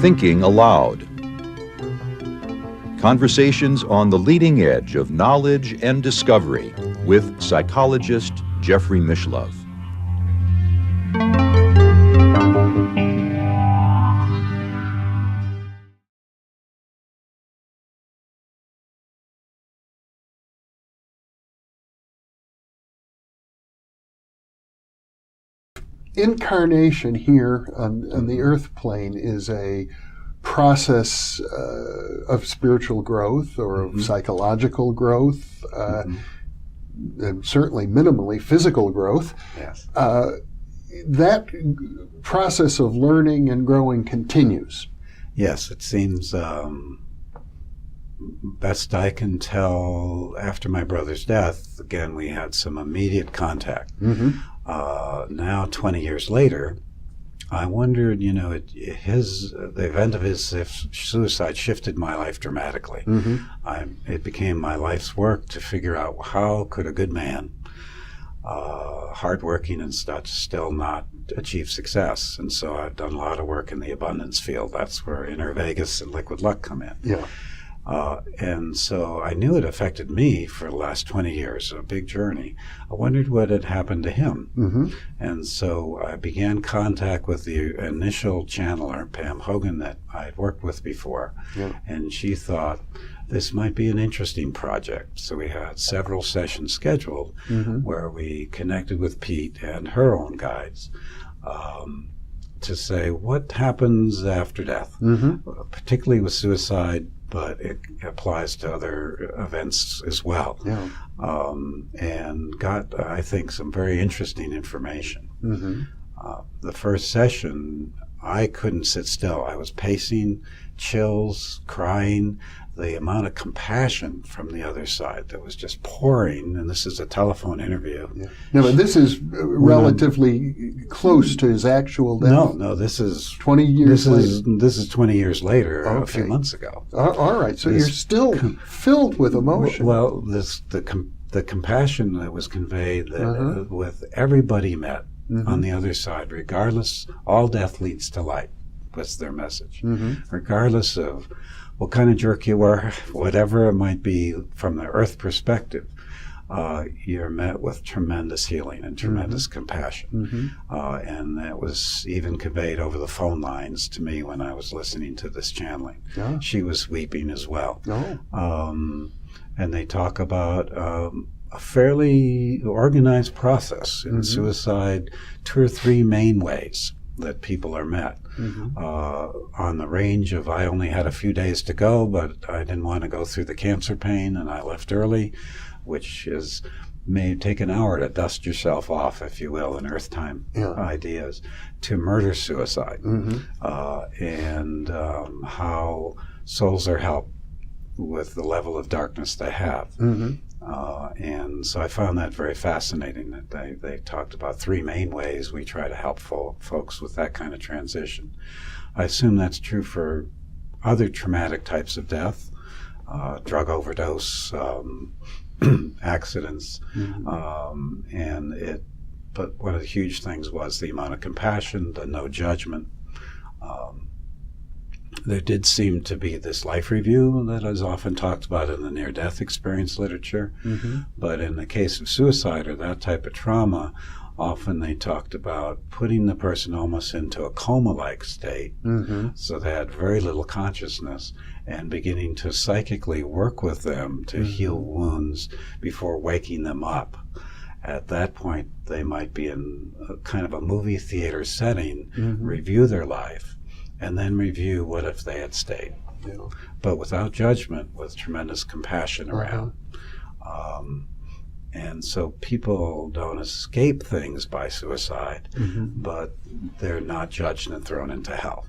Thinking Aloud. Conversations on the leading edge of knowledge and discovery with psychologist Jeffrey Mishlove. Incarnation here on the earth plane is a process of spiritual growth or of psychological growth, and certainly minimally physical growth. Yes. That process of learning and growing continues. Yes, it seems, best I can tell, after my brother's death, again, we had some immediate contact. Now, 20 years later, I wondered, the event of his suicide shifted my life dramatically. It became my life's work to figure out how could a good man, hardworking and such, still not achieve success. And so I've done a lot of work in the abundance field. That's where inner Vegas and liquid luck come in. Yeah. And so I knew it affected me for the last 20 years, a big journey. I wondered what had happened to him. And so I began contact with the initial channeler, Pam Hogan, that I had worked with before. And she thought this might be an interesting project. So we had several sessions scheduled where we connected with Pete and her own guides to say what happens after death, particularly with suicide, but it applies to other events as well. And got, I think, some very interesting information. The first session, I couldn't sit still. I was pacing, chills, crying, the amount of compassion from the other side that was just pouring, and this is a telephone interview. No, but this is relatively close to his actual death. No, this is 20 years later. This is 20 years later, a few months ago. All right, so you're still filled with emotion. Well, the compassion that was conveyed that, with everybody met on the other side, regardless, all death leads to light, was their message. Regardless of what kind of jerk you were, whatever it might be from the earth perspective, you're met with tremendous healing and tremendous compassion. And that was even conveyed over the phone lines to me when I was listening to this channeling. She was weeping as well. And they talk about a fairly organized process in suicide, 2 or 3 main ways that people are met. On the range of, I only had a few days to go, but I didn't want to go through the cancer pain, and I left early, which may take an hour to dust yourself off, if you will, in earth time ideas, to murder suicide, and how souls are helped with the level of darkness they have. And so I found that very fascinating, that they talked about 3 main ways we try to help folks with that kind of transition. I assume that's true for other traumatic types of death, drug overdose, accidents, but one of the huge things was the amount of compassion, the no judgment. There did seem to be this life review that is often talked about in the near-death experience literature. But in the case of suicide or that type of trauma, often they talked about putting the person almost into a coma-like state, so they had very little consciousness, and beginning to psychically work with them to heal wounds before waking them up. At that point, they might be in a kind of a movie theater setting, review their life, and then review what if they had stayed. But without judgment, with tremendous compassion around. And so people don't escape things by suicide, but they're not judged and thrown into hell.